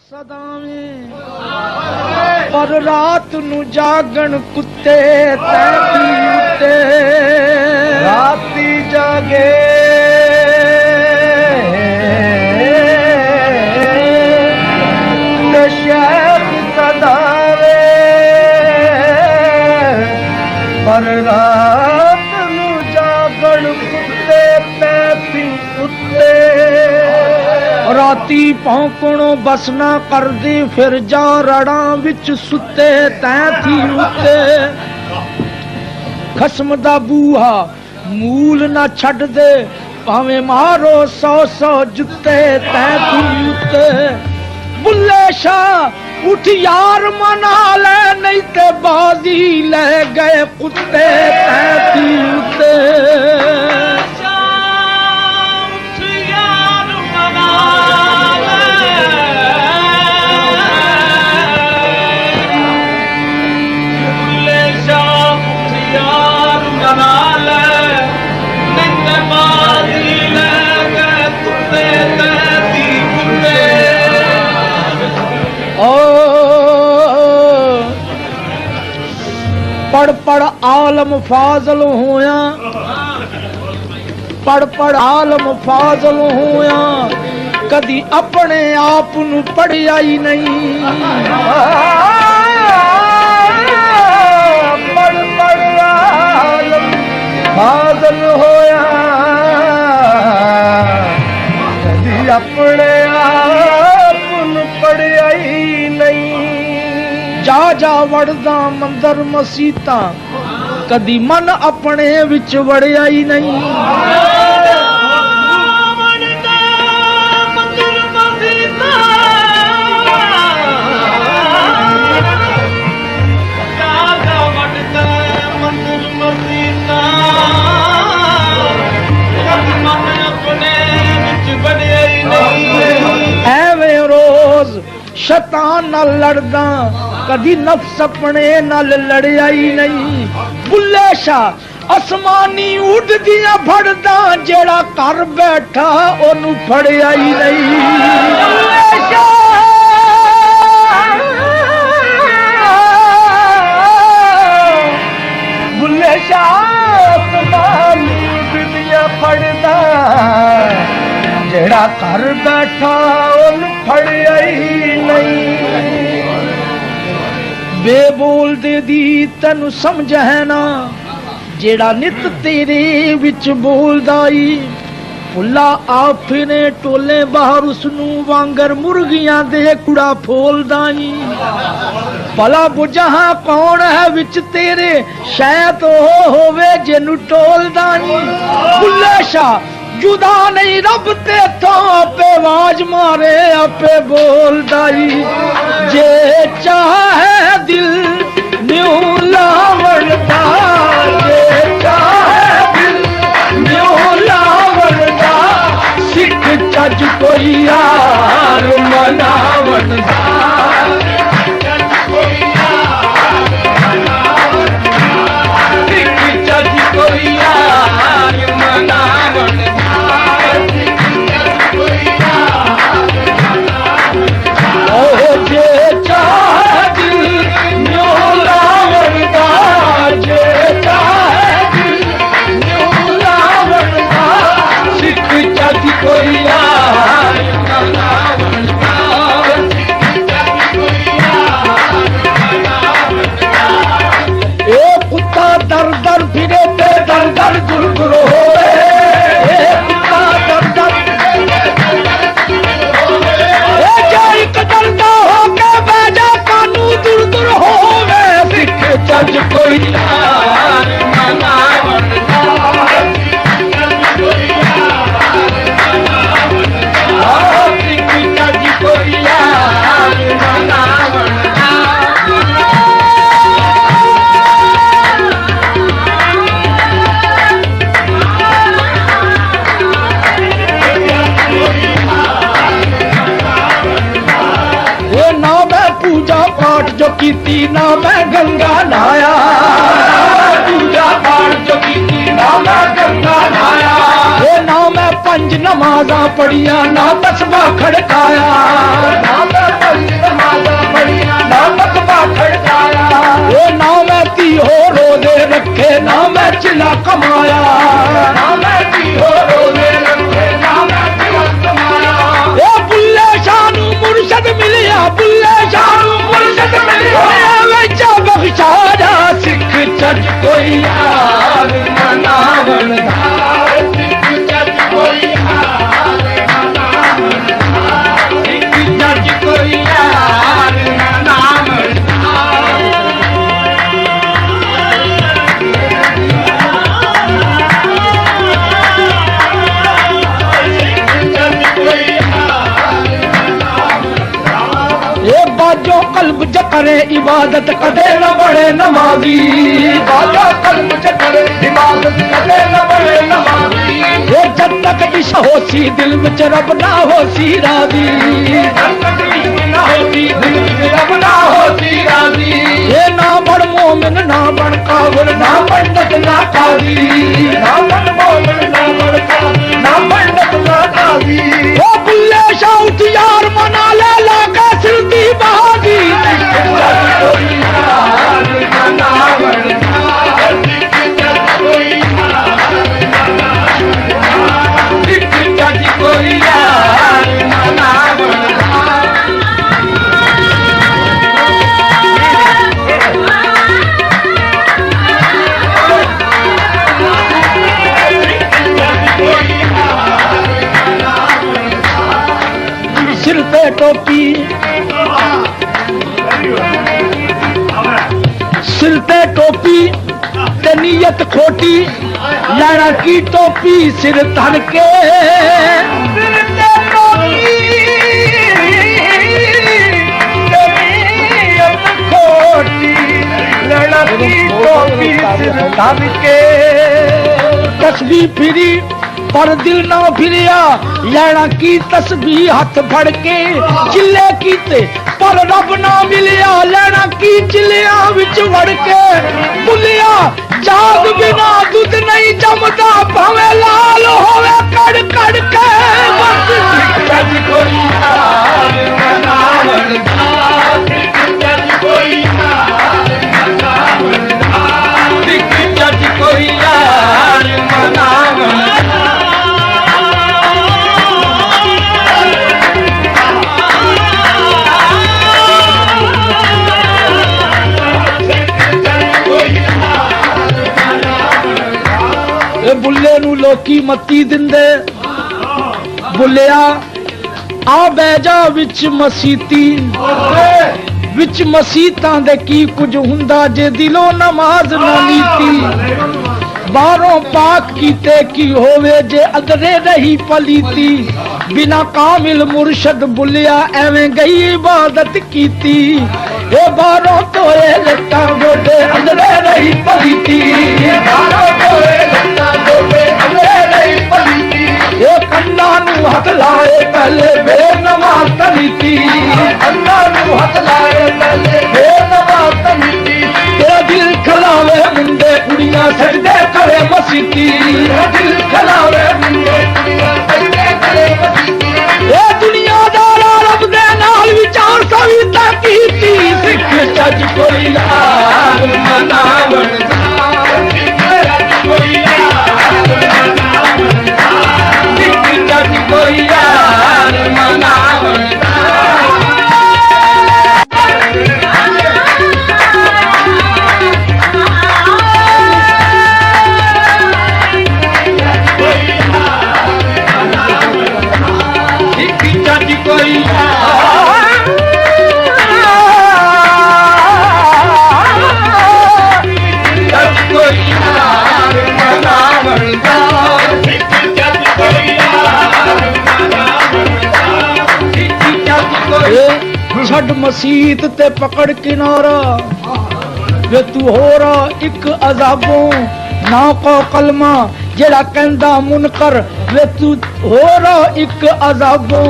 सदावें पर रात नू जागण कुत्ते तैती उत्ते राती जागे ते शेख सदावे पर रात नू जागण कुत्ते तैती उत्ते राती भौंकणों बस ना करदी फिर जा रड़ा विच सुते तैं थी उत्ते खसम दा बूहा मूल ना छड्ड दे भावें मारो 100 जुत्ते तैं थी उत्ते बुल्ले शाह उठ यार मना ले नहीं ते बाजी ले गए कुत्ते तैं थी उत्ते पढ़ पढ़ आलम फाजल होया पढ़ पढ़ आलम फाजल होया कदी अपने आप नू पढ़िया ही नहीं पढ़ पढ़ आलम फाजल होया कदी अपने आप नू पढ़िया ही नहीं जा जा वड़दा मंदर मसीता कदी मन अपने विच वड़िया ही नहीं एवें रोज शैतान नाल लड़दा कदी नफ्स अपने नाल लड़िया ही नहीं बुल्ले शाह आसमानी उड़दियां फड़दा जेड़ा घर बैठा ओनू फड़िया ही नहीं बुल्ले शाह आसमानी उड़दियां फड़दा जेड़ा घर बैठा ओनू फड़िया ही नहीं बेबोल दे दी तैनू समझ है ना जेड़ा नित तेरे विच बोलदाई फुल्ला आफने टोले बाहर उसनू वांगर मुर्गियां दे कुड़ा फोलदाई भला बुझा कौन है विच तेरे शायद ओ होवे जेनू टोलदाई बुल्ले शाह जुदा नहीं रब ते तो आपे आवाज मारे आपे बोलदाई जे चाहे दिल न्यू लावड़दा जे चाहे दिल न्यू लावड़दा सिख चज कोई यार मनावड़दा सिख चज कोई यार मनावड़दा दर दर फिरे ते दर दर गुरगुर होवे कुत्ता दर दर जा एक दरदा होके बैजा कानू दूर दूर होवे सिख चज कोई यार मनावड़दा सिख चज कोई यार मनावड़दा जो कीती ना मैं गंगा नहाया पूजा पाठ जो कीती ना मैं गंगा नहाया ना मैं पंज नमाज़ां पढ़िया ना तस्बीह खड़काया ना मैं कमाया ए बुल्ले शाह नू मुर्शद मिलिया बुल्ले शाह नू मुर्शद मिलिया वेचा बख्शाया सिख चज कोई यार मनावण धार सिख चज कोई यार मनावण धार सिख चज कोई यार मनावण बाजो कल्ब जकरे इबादत कदे न बड़े नमाजी बाजो कल्ब जकरे इबादत कदे न बड़े नमाजी ये जब तक इश होसी दिल में रब ना होसी राजी जब तक इश्क ना होसी दिल में रब ना होसी राजी ये ना बड़ मोमिन ना बड़ काबिल ना पंडित ना काजी ना बड़ मोमिन ना बड़ काबिल ना पंडित ना काजी ओ बुल्ले शाह उठ यार मना ले लागा सिरती बहादी सिर पे टोपी सिर पे टोपी ते नीयत खोटी लड़ा की टोपी सिर धर के सिर पे टोपी ते नीयत खोटी लड़ा की टोपी सिर धर के तस्बीह फिरी पर दिल ना फिरिया लैना की तस्बीह हाथ फड़ के चिल्ले कीते पर रब ना मिलिया लैना की चिल्लिया विच वड़ के बुलिया जाग बिना दूध नहीं जमदा भावे लाल होवे कड़ कड़ के बस जज कोई यार मनावण धार जज कोई यार मनावण धार जज कोई यार मनावण बुल्ले नू लोकी मत्ती दिंदे बुलिया आ बैजा विच मसीती विच मसीतां दे की कुछ हुंदा जे दिलो नमाज ना नीती बारों पाक कीते की होवे जे अदरे रही पलीती बिना कामिल मुर्शद बुलिया एवें गई इबादत कीती ए बारों तोए लट्टा गोडे अदरे रही पलीती बारों तोए लट्टा गोडे अदरे रही पलीती ए कन्ना नू हथ लाए पहले बेनमाज तनीती कन्ना नू हथ लाए पहले बेनमाज तनीती तेरा दिल खलावे मुंडे कुड़ियां सजदे करे मसीती दिल खलावे मुंडे कुड़ियां सजदे करे मसीती ए दुनियादारा रब दे नाल विचार सविता कीती सिख जज कोई यार मनावण धार सिख जज कोई यार मनावण धार सिख जज कोई यार मनावण छड़ मसीत ते पकड़ किनारा वे तू हो रहा एक अजाबों ना को कलमा जेड़ा कहंदा मुनकर वे तू हो रहा एक अजाबों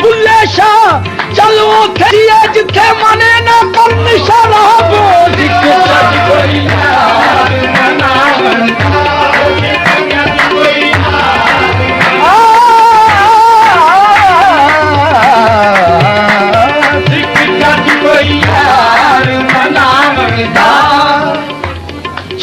बुल्ले शाह चलो उठिए जिथे मने ना कर निशराबो जिक सज कोई यार मनावण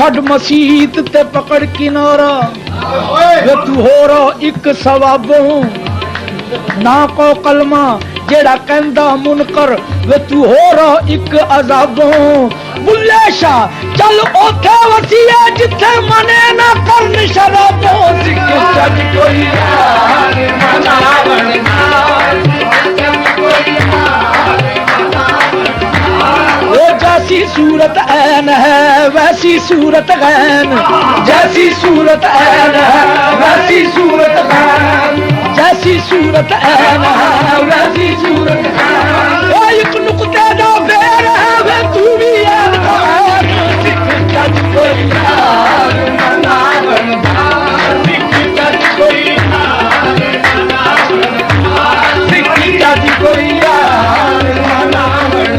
छड़ मसीत ते पकड़ किनारा वे तू हो रो एक सवाबों ना को कलमा जेड़ा कहंदा मुनकर वे तू हो रो एक अजाबों बुल्ले शाह चल ओथे वसीए जिथे मने ना करन शराबों सिख चल कोई यार मनावण जैसी सूरत ऐन है वैसी सूरत गैन जैसी सूरत ऐन है वैसी सूरत गैन जैसी सूरत ऐन है वैसी सूरत गैन ओ एक नुक्ते दा फेर है वे तू भी ऐन गैन सिख जज कोई यार मनावण सिख जज कोई यार मनावण सिख जज कोई यार मनावण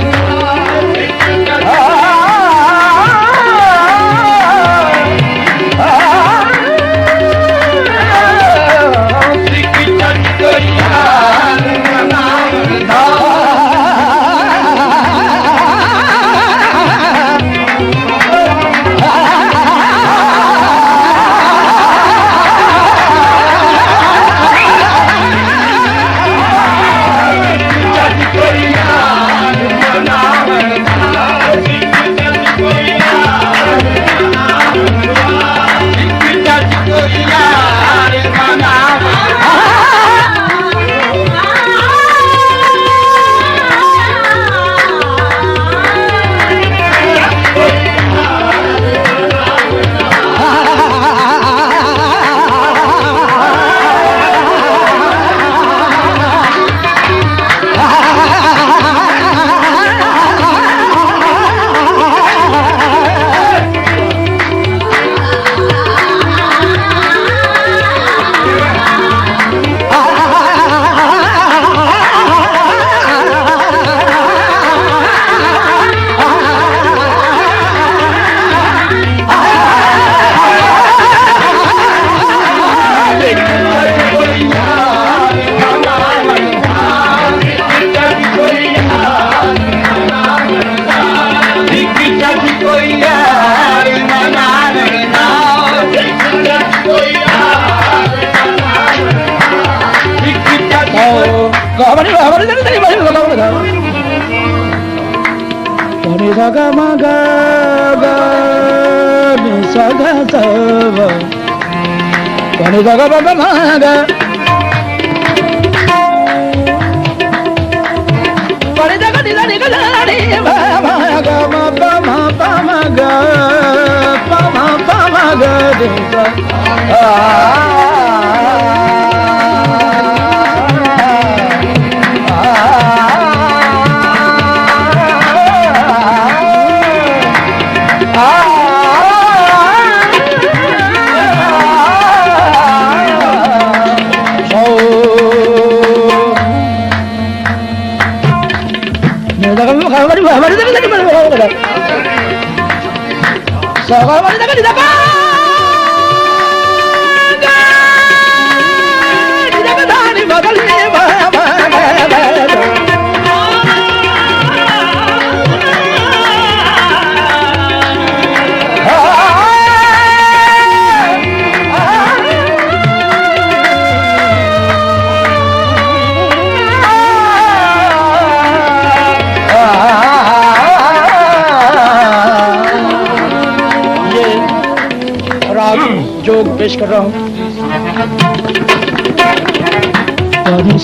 जोग पेश कर रहा हूँ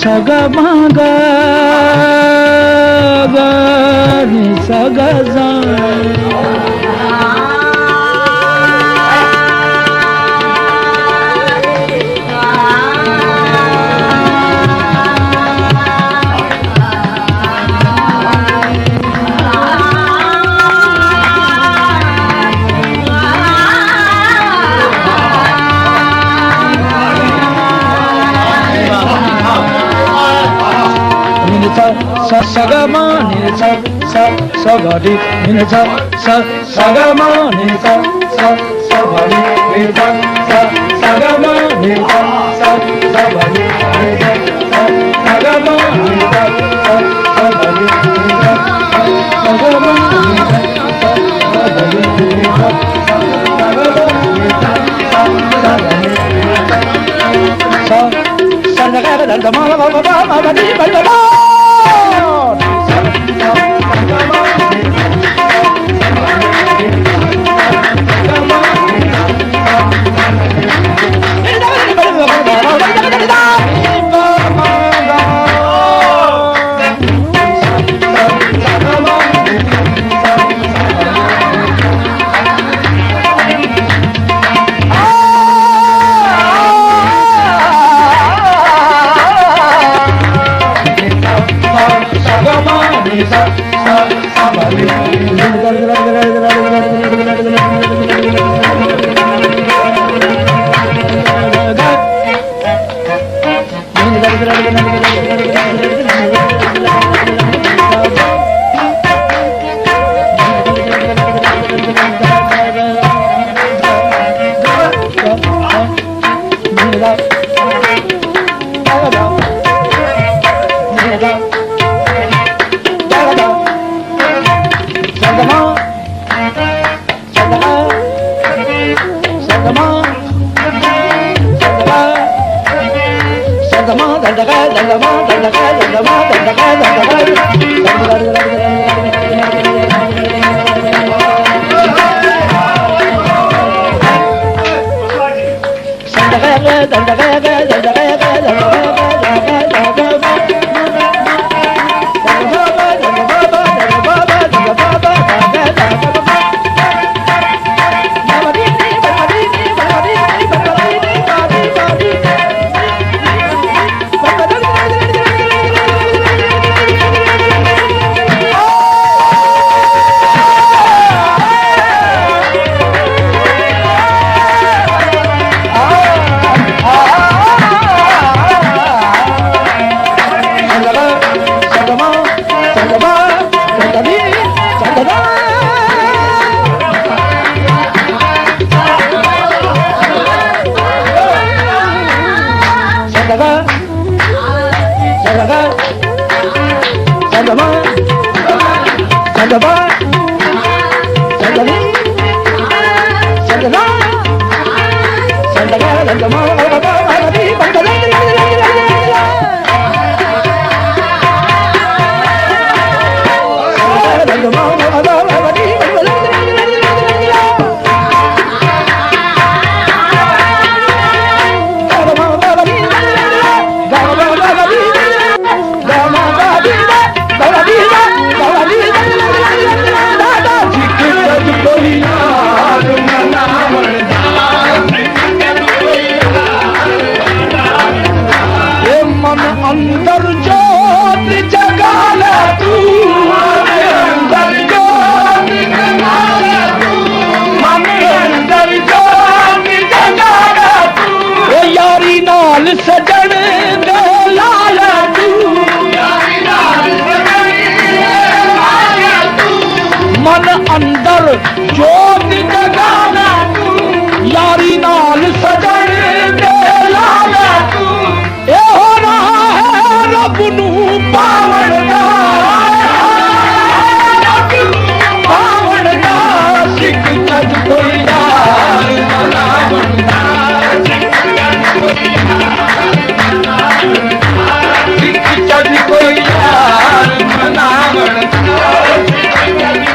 सगा मागा सगा Sagama ni sa sa sagadi ni sa sa sagama ni sa sa sagadi ni sa sa sagama ni sa sa sagadi ni sa sa sagama ni sa sa sagadi ni sa sa sagama ni sa sa sagadi ni sa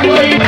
कोई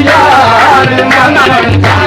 यार मन